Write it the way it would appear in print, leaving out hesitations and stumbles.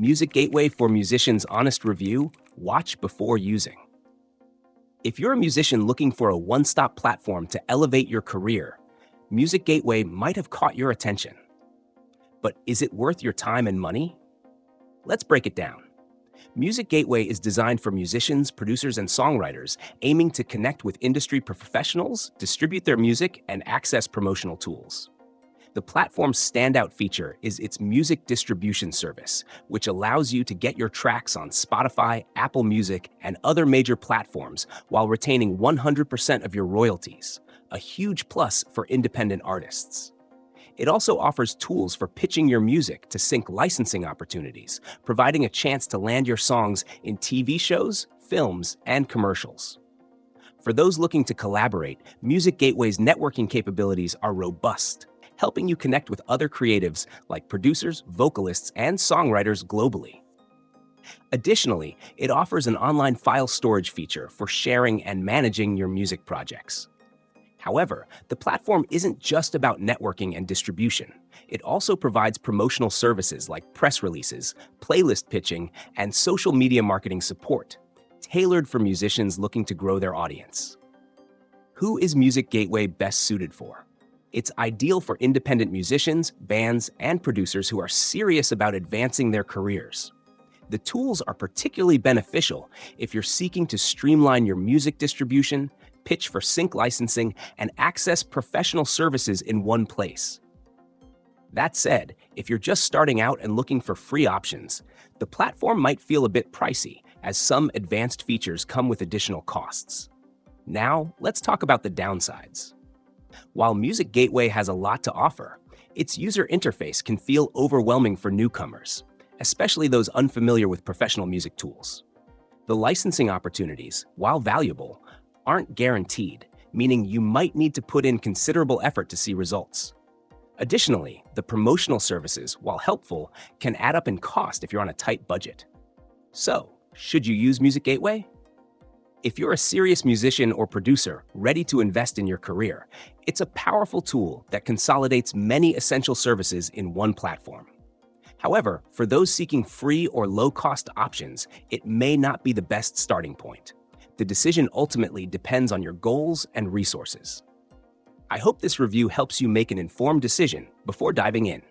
Music Gateway for Musicians' honest review, watch before using. If you're a musician looking for a one-stop platform to elevate your career, Music Gateway might have caught your attention. But is it worth your time and money? Let's break it down. Music Gateway is designed for musicians, producers, and songwriters aiming to connect with industry professionals, distribute their music, and access promotional tools. The platform's standout feature is its music distribution service, which allows you to get your tracks on Spotify, Apple Music, and other major platforms while retaining 100% of your royalties, a huge plus for independent artists. It also offers tools for pitching your music to sync licensing opportunities, providing a chance to land your songs in TV shows, films, and commercials. For those looking to collaborate, Music Gateway's networking capabilities are robust, helping you connect with other creatives like producers, vocalists, and songwriters globally. Additionally, it offers an online file storage feature for sharing and managing your music projects. However, the platform isn't just about networking and distribution. It also provides promotional services like press releases, playlist pitching, and social media marketing support, tailored for musicians looking to grow their audience. Who is Music Gateway best suited for? It's ideal for independent musicians, bands, and producers who are serious about advancing their careers. The tools are particularly beneficial if you're seeking to streamline your music distribution, pitch for sync licensing, and access professional services in one place. That said, if you're just starting out and looking for free options, the platform might feel a bit pricey, as some advanced features come with additional costs. Now, let's talk about the downsides. While Music Gateway has a lot to offer, its user interface can feel overwhelming for newcomers, especially those unfamiliar with professional music tools. The licensing opportunities, while valuable, aren't guaranteed, meaning you might need to put in considerable effort to see results. Additionally, the promotional services, while helpful, can add up in cost if you're on a tight budget. So, should you use Music Gateway? If you're a serious musician or producer ready to invest in your career, it's a powerful tool that consolidates many essential services in one platform. However, for those seeking free or low-cost options, it may not be the best starting point. The decision ultimately depends on your goals and resources. I hope this review helps you make an informed decision before diving in.